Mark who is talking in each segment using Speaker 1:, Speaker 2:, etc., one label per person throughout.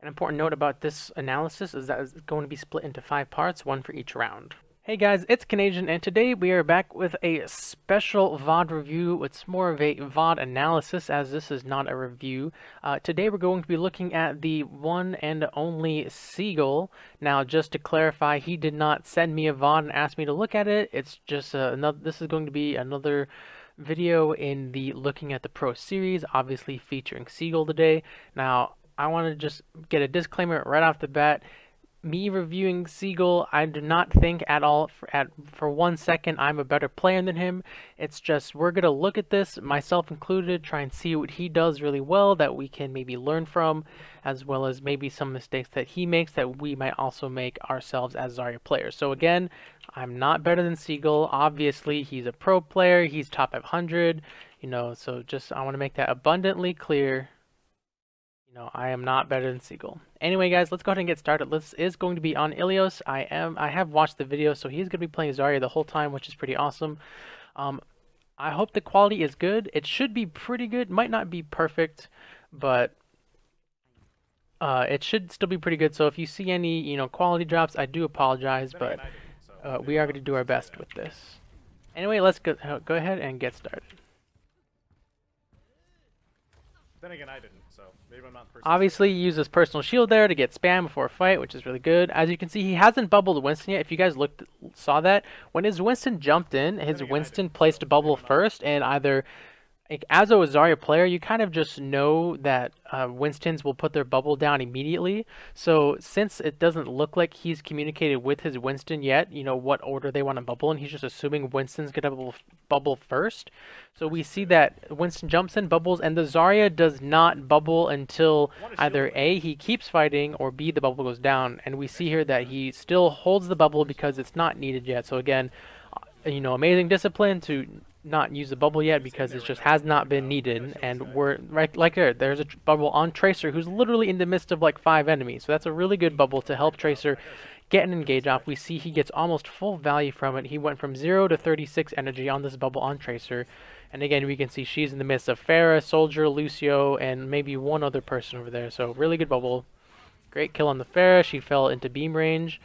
Speaker 1: An important note about this analysis is that it's going to be split into 5 parts, one for each round. Hey guys, it's Canadian, and today we are back with a special VOD review. It's more of a VOD analysis, as this is not a review. Today we're going to be looking at the one and only Seagull. Now, just to clarify, he did not send me a VOD and ask me to look at it. It's just another. This is going to be another video in the Looking at the Pro series, obviously featuring Seagull today. Now, I want to just get a disclaimer right off the bat. Me reviewing Seagull, I do not think at all for 1 second I'm a better player than him. It's just we're going to look at this, myself included, try and see what he does really well that we can maybe learn from, as well as maybe some mistakes that he makes that we might also make ourselves as Zarya players. So again, I'm not better than Seagull. Obviously, he's a pro player. He's top 500, so just I want to make that abundantly clear. I am not better than Seagull. Anyway, guys, let's go ahead and get started. This is going to be on Ilios. I have watched the video, so he's going to be playing Zarya the whole time, which is pretty awesome. I hope the quality is good. It should be pretty good. Might not be perfect, but it should still be pretty good. So if you see any, quality drops, I do apologize, but we are going to do our best with this. Anyway, let's go ahead and get started.
Speaker 2: Then again, I didn't, so maybe I'm not personally.
Speaker 1: Obviously, he uses personal shield there to get spam before a fight, which is really good. As you can see, he hasn't bubbled Winston yet. If you guys saw that, when his Winston jumped in, his Winston placed a bubble first, and either, as a Zarya player, you kind of just know that Winstons will put their bubble down immediately. So since it doesn't look like he's communicated with his Winston yet, what order they want to bubble in, he's just assuming Winston's going to bubble first. So we see that Winston jumps in, bubbles, and the Zarya does not bubble until either A, he keeps fighting, or B, the bubble goes down. And we see here that he still holds the bubble because it's not needed yet. So again, amazing discipline to not use the bubble yet because it just has not been needed. And we're right like there's a bubble on Tracer, who's literally in the midst of like 5 enemies. So that's a really good bubble to help Tracer get an engage off. We see he gets almost full value from it. He went from 0 to 36 energy on this bubble on Tracer. And again, we can see she's in the midst of Pharah, Soldier, Lucio, and maybe one other person over there. So really good bubble. Great kill on the Pharah. She fell into beam range.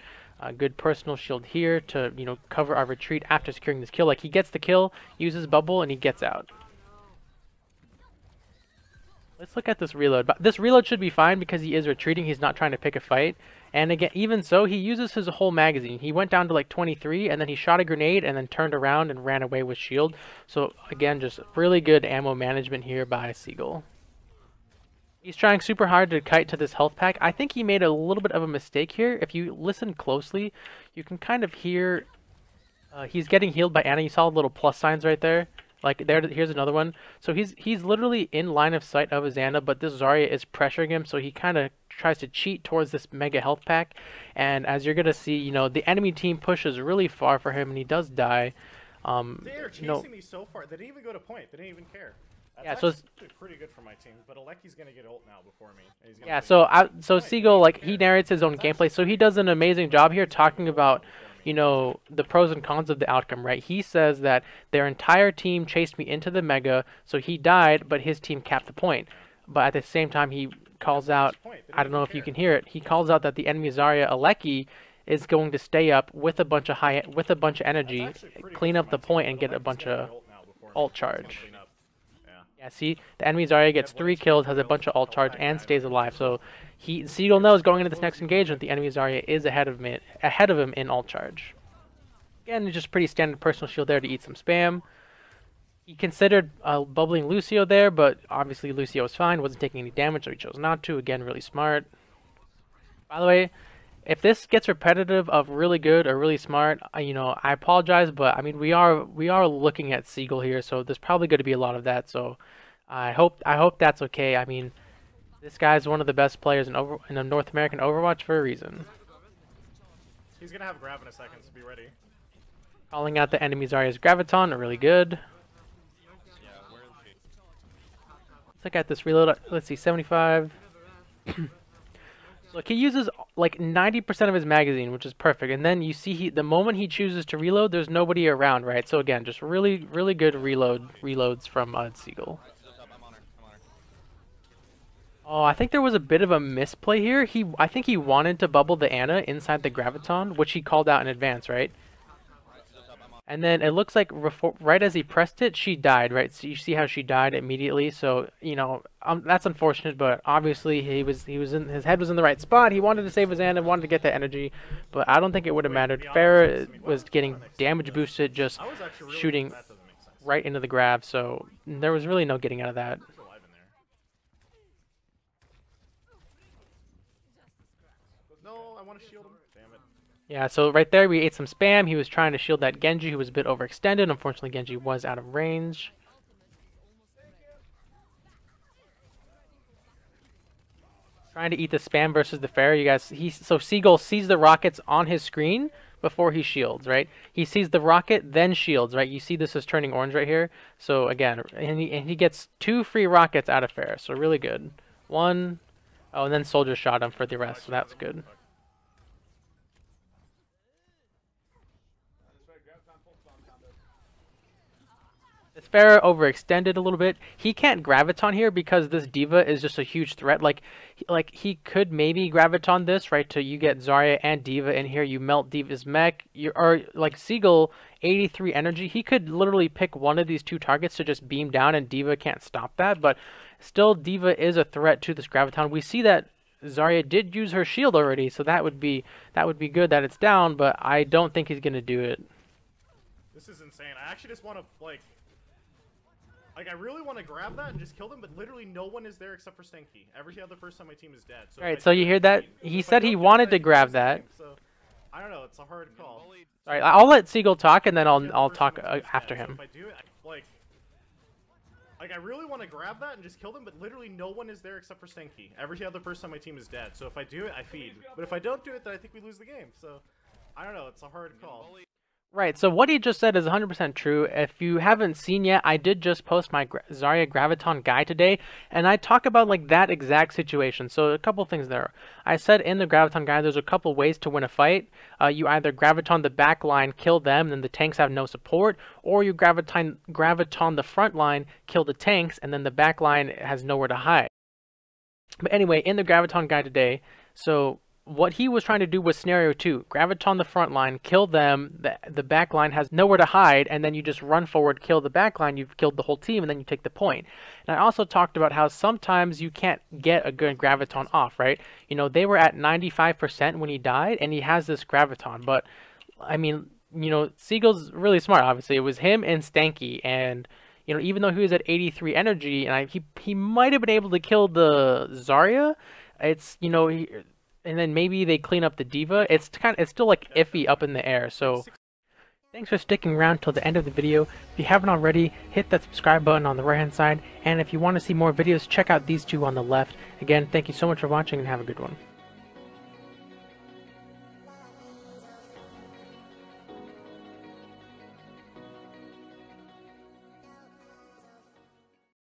Speaker 1: Good personal shield here to, cover our retreat after securing this kill. Like, he gets the kill, uses bubble, and he gets out. Let's look at this reload. But this reload should be fine because he is retreating. He's not trying to pick a fight. And again, even so, he uses his whole magazine. He went down to like 23, and then he shot a grenade, and then turned around and ran away with shield. So again, just really good ammo management here by Seagull. He's trying super hard to kite to this health pack. I think he made a little bit of a mistake here. If you listen closely, you can kind of hear he's getting healed by Ana. You saw little plus signs right there. Like there, here's another one. So he's literally in line of sight of his Ana, but this Zarya is pressuring him, so he kind of tries to cheat towards this mega health pack. And as you're gonna see, the enemy team pushes really far for him, and he does die.
Speaker 2: They are chasing me so far. They didn't even go to point. They didn't even care. That's
Speaker 1: so it's
Speaker 2: pretty good for my team, but Aleki's gonna get ult now before me.
Speaker 1: Yeah, so Seagull, he narrates his own gameplay, so he does an amazing job here talking about, the pros and cons of the outcome, right? He says that their entire team chased me into the mega, so he died, but his team capped the point. But at the same time, he calls out, I don't know if you can hear it, he calls out that the enemy Zarya, Aleki, is going to stay up with a bunch of energy, clean up the point, and get a bunch of ult charge. Yeah, see, the enemy Zarya gets 3 kills, has a bunch of ult charge, and stays alive. So Seagull knows going into this next engagement, the enemy Zarya is ahead of him in ult charge. Again, just pretty standard personal shield there to eat some spam. He considered bubbling Lucio there, but obviously Lucio was fine, wasn't taking any damage, so he chose not to. Again, really smart. By the way, if this gets repetitive of really good or really smart, I apologize, but I mean we are looking at Seagull here, so there's probably going to be a lot of that. So I hope that's okay. I mean, this guy's one of the best players in the North American Overwatch for a reason.
Speaker 2: He's gonna have grab in a second, so be ready.
Speaker 1: Calling out the enemy Zarya's Graviton, really good. Let's look at this reload. Let's see, 75. Look, he uses like 90% of his magazine, which is perfect. And then you see the moment he chooses to reload, there's nobody around, right? So again, just really, really good reloads from Seagull. Oh, I think there was a bit of a misplay here. I think he wanted to bubble the Ana inside the Graviton, which he called out in advance, right? And then it looks like right as he pressed it, she died, right? So you see how she died immediately. So that's unfortunate, but obviously his head was in the right spot. He wanted to save his Ana, wanted to get that energy, but I don't think it would have mattered. Farah was getting damage boosted, just shooting right into the grab, so there was really no getting out of that.
Speaker 2: No, I want to shield him. Damn it.
Speaker 1: Yeah, so right there we ate some spam. He was trying to shield that Genji who was a bit overextended. Unfortunately, Genji was out of range. Trying to eat the spam versus the Pharah. You guys, so Seagull sees the rockets on his screen before he shields, right? He sees the rocket, then shields, right? You see this is turning orange right here. So again, and he gets 2 free rockets out of Pharah, so really good. One, oh, and then Soldier shot him for the rest, so that's good. This Pharah overextended a little bit. He can't Graviton here because this D.Va is just a huge threat. Like he could maybe Graviton this, right? To you get Zarya and D.Va in here, you melt D.Va's mech. Or like Seagull, 83 energy. He could literally pick one of these 2 targets to just beam down, and D.Va can't stop that. But still, D.Va is a threat to this Graviton. We see that Zarya did use her shield already, so that would be good that it's down. But I don't think he's gonna do it.
Speaker 2: This is insane. I actually just want to like, I really want to grab that and just kill them, but literally no one is there except for Stenky. Every other person on my team is dead. So
Speaker 1: Alright, so you hear that? He said he wanted to grab that.
Speaker 2: So, I don't know, it's a hard call.
Speaker 1: Alright, I'll let Seagull talk, and then I'll talk after him.
Speaker 2: If I do it, I really want to grab that and just kill them, but literally no one is there except for Stenky. Every other person on my team is dead. So if I do it, I feed. But if I don't do it, then I think we lose the game. So, I don't know, it's a hard call.
Speaker 1: Right, so what he just said is 100% true. If you haven't seen yet, I did just post my Zarya Graviton guide today, and I talk about like that exact situation. So a couple things there. I said in the Graviton guide, there's a couple ways to win a fight. You either Graviton the back line, kill them, then the tanks have no support, or you Graviton the front line, kill the tanks, and then the back line has nowhere to hide. But anyway, in the Graviton guide today, so what he was trying to do was scenario 2. Graviton the front line, kill them, the back line has nowhere to hide, and then you just run forward, kill the back line, you've killed the whole team, and then you take the point. And I also talked about how sometimes you can't get a good Graviton off, right? You know, they were at 95% when he died, and he has this Graviton, but, I mean, you know, Seagull's really smart, obviously. It was him and Stanky, and you know, even though he was at 83 energy, and he might have been able to kill the Zarya, it's, you know, and then maybe they clean up the D.Va. It's still like iffy up in the air. So thanks for sticking around till the end of the video. If you haven't already, hit that subscribe button on the right hand side, and if you want to see more videos, check out these 2 on the left. Again, thank you so much for watching, and have a good one.